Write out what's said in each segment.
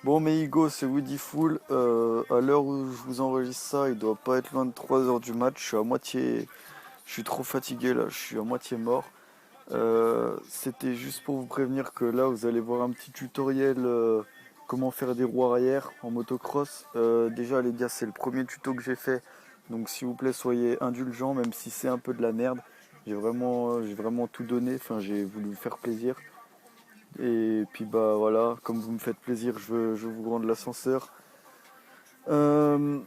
Bon, mes Hugo, c'est Woody Full. À l'heure où je vous enregistre ça, il doit pas être loin de 3 heures du match. Je suis trop fatigué là, je suis à moitié mort. C'était juste pour vous prévenir que là, vous allez voir un petit tutoriel comment faire des roues arrière en motocross. Déjà, les gars, c'est le premier tuto que j'ai fait. Donc, s'il vous plaît, soyez indulgents, même si c'est un peu de la merde. J'ai vraiment tout donné. Enfin, j'ai voulu vous faire plaisir. Et puis bah voilà, comme vous me faites plaisir, je vous rendre l'ascenseur. Euh,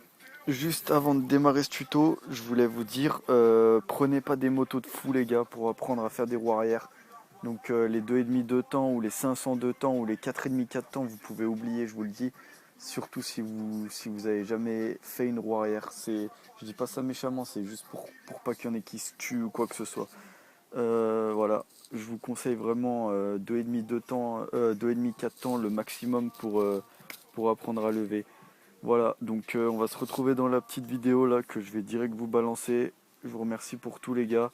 Juste avant de démarrer ce tuto, je voulais vous dire, prenez pas des motos de fou les gars pour apprendre à faire des roues arrière. Donc les 2,5 de temps ou les 500 de temps ou les 4,5 4 temps, vous pouvez oublier, je vous le dis. Surtout si vous avez jamais fait une roue arrière. Je dis pas ça méchamment, c'est juste pour pas qu'il y en ait qui se tuent ou quoi que ce soit. Voilà, je vous conseille vraiment 2,5 2 temps, 2,5 4 temps le maximum pour apprendre à lever. Voilà, donc on va se retrouver dans la petite vidéo là que je vais direct vous balancer. Je vous remercie pour tout les gars.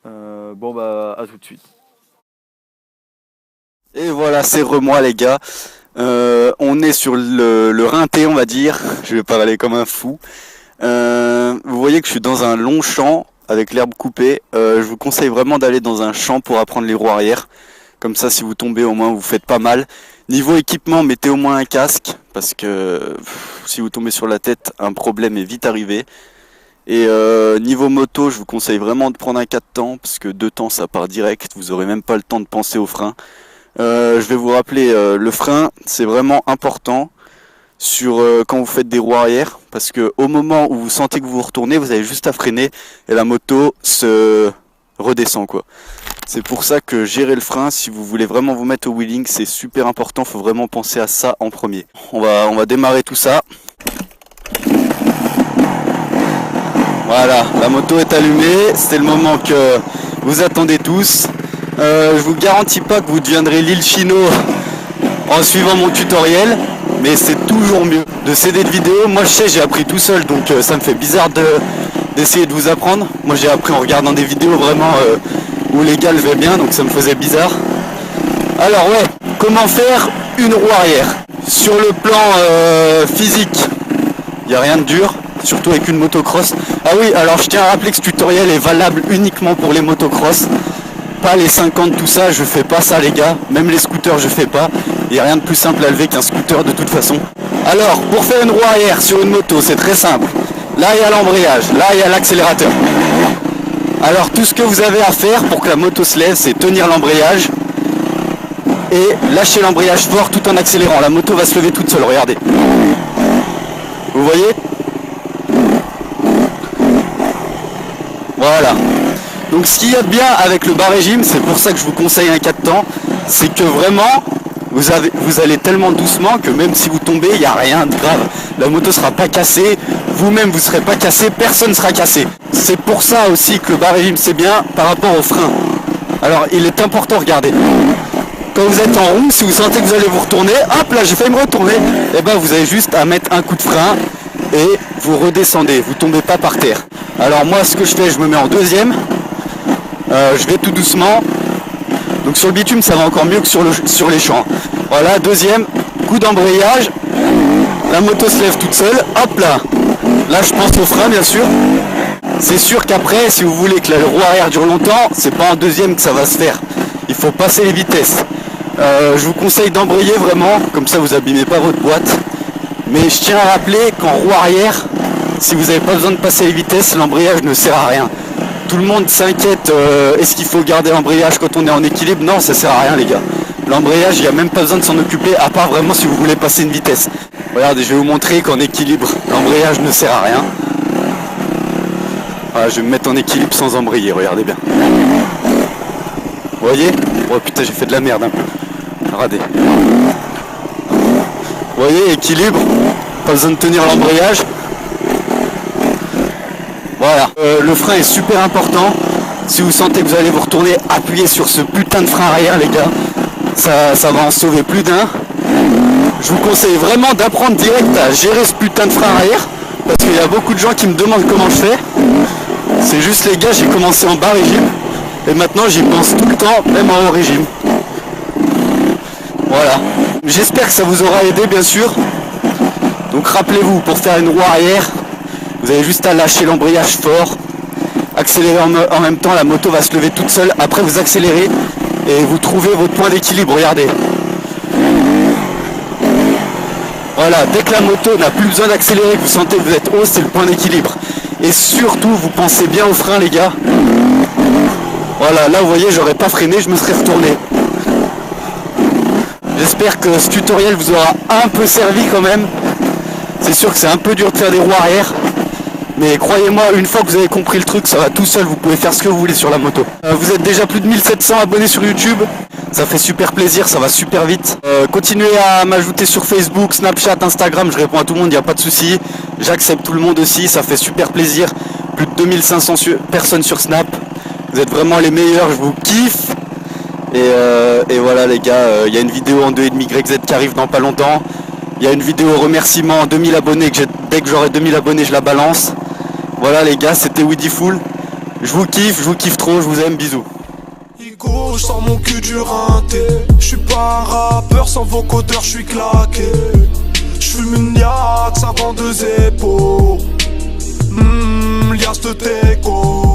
Bon bah à tout de suite. Et voilà, c'est moi les gars. On est sur le rinté on va dire. Je vais parler comme un fou. Vous voyez que je suis dans un long champ avec l'herbe coupée. Je vous conseille vraiment d'aller dans un champ pour apprendre les roues arrière. Comme ça, si vous tombez, au moins vous faites pas mal. Niveau équipement, mettez au moins un casque parce que si vous tombez sur la tête, un problème est vite arrivé. Et niveau moto, je vous conseille vraiment de prendre un 4 temps parce que 2 temps ça part direct. Vous aurez même pas le temps de penser au frein. Je vais vous rappeler, le frein, c'est vraiment important sur quand vous faites des roues arrière parce que au moment où vous sentez que vous vous retournez, vous avez juste à freiner et la moto se redescend quoi. C'est pour ça que gérer le frein, si vous voulez vraiment vous mettre au wheeling, c'est super important, faut vraiment penser à ça en premier. On va démarrer tout ça. Voilà, la moto est allumée, c'est le moment que vous attendez tous. Je vous garantis pas que vous deviendrez l'île Chino en suivant mon tutoriel, mais c'est toujours mieux de céder de vidéos. Moi je sais, j'ai appris tout seul, donc ça me fait bizarre d'essayer de vous apprendre. Moi j'ai appris en regardant des vidéos vraiment où les gars levaient bien, donc ça me faisait bizarre. Alors ouais, comment faire une roue arrière? Sur le plan physique, il n'y a rien de dur, surtout avec une motocross. Ah oui, alors je tiens à rappeler que ce tutoriel est valable uniquement pour les motocross. Pas les 50, tout ça, je fais pas ça les gars. Même les scooters, je fais pas. Il n'y a rien de plus simple à lever qu'un scooter de toute façon. Alors, pour faire une roue arrière sur une moto, c'est très simple. Là, il y a l'embrayage, là, il y a l'accélérateur. Alors, tout ce que vous avez à faire pour que la moto se lève, c'est tenir l'embrayage et lâcher l'embrayage fort tout en accélérant. La moto va se lever toute seule, regardez. Vous voyez? Voilà. Donc ce qu'il y a de bien avec le bas régime, c'est pour ça que je vous conseille un 4 temps, c'est que vraiment vous allez tellement doucement que même si vous tombez, il n'y a rien de grave. La moto sera pas cassée, vous-même vous ne serez pas cassé, personne ne sera cassé. C'est pour ça aussi que le bas régime c'est bien par rapport au frein. Alors il est important, regardez. Quand vous êtes en roue, si vous sentez que vous allez vous retourner, hop là j'ai failli me retourner, et ben vous avez juste à mettre un coup de frein et vous redescendez, vous tombez pas par terre. Alors moi ce que je fais, je me mets en deuxième. Je vais tout doucement. Donc sur le bitume ça va encore mieux que sur les champs. Voilà, deuxième, coup d'embrayage. La moto se lève toute seule. Hop là. Là je pense au frein bien sûr. C'est sûr qu'après, si vous voulez que la roue arrière dure longtemps, c'est pas en deuxième que ça va se faire. Il faut passer les vitesses. Je vous conseille d'embrayer vraiment, comme ça vous abîmez pas votre boîte. Mais je tiens à rappeler qu'en roue arrière, si vous n'avez pas besoin de passer les vitesses, l'embrayage ne sert à rien. Tout le monde s'inquiète, est-ce qu'il faut garder l'embrayage quand on est en équilibre? Non, ça sert à rien les gars. L'embrayage, il n'y a même pas besoin de s'en occuper, à part vraiment si vous voulez passer une vitesse. Regardez, je vais vous montrer qu'en équilibre, l'embrayage ne sert à rien. Voilà, je vais me mettre en équilibre sans embrayer, regardez bien. Vous voyez? Oh putain, j'ai fait de la merde un peu. Regardez. Vous voyez, équilibre, pas besoin de tenir l'embrayage. Voilà, le frein est super important. Si vous sentez que vous allez vous retourner, appuyez sur ce putain de frein arrière les gars. Ça va en sauver plus d'un. Je vous conseille vraiment d'apprendre direct à gérer ce putain de frein arrière. Parce qu'il y a beaucoup de gens qui me demandent comment je fais. C'est juste les gars, j'ai commencé en bas régime. Et maintenant j'y pense tout le temps, même en haut régime. Voilà. J'espère que ça vous aura aidé bien sûr. Donc rappelez-vous, pour faire une roue arrière, vous avez juste à lâcher l'embrayage fort, accélérer en même temps, la moto va se lever toute seule. Après vous accélérez et vous trouvez votre point d'équilibre, regardez. Voilà, dès que la moto n'a plus besoin d'accélérer, que vous sentez que vous êtes haut, c'est le point d'équilibre. Et surtout, vous pensez bien au frein les gars. Voilà, là vous voyez, j'aurais pas freiné, je me serais retourné. J'espère que ce tutoriel vous aura un peu servi quand même. C'est sûr que c'est un peu dur de faire des roues arrière. Mais croyez-moi, une fois que vous avez compris le truc, ça va tout seul, vous pouvez faire ce que vous voulez sur la moto. Vous êtes déjà plus de 1700 abonnés sur YouTube. Ça fait super plaisir, ça va super vite. Continuez à m'ajouter sur Facebook, Snapchat, Instagram, je réponds à tout le monde, il n'y a pas de souci. J'accepte tout le monde aussi, ça fait super plaisir. Plus de 2500 personnes sur Snap. Vous êtes vraiment les meilleurs, je vous kiffe. Et voilà les gars, il y a une vidéo en 2,5 YZ qui arrive dans pas longtemps. Il y a une vidéo remerciement 2000 abonnés, dès que j'aurai 2000 abonnés je la balance. Voilà les gars, c'était Weedyful. Je vous kiffe trop, je vous aime, bisous. Je sors mon cul du rinté. Je suis pas un rappeur, sans vocodeur je suis claqué. Je fume une yak, ça vend 2 épaules. Lias de teco.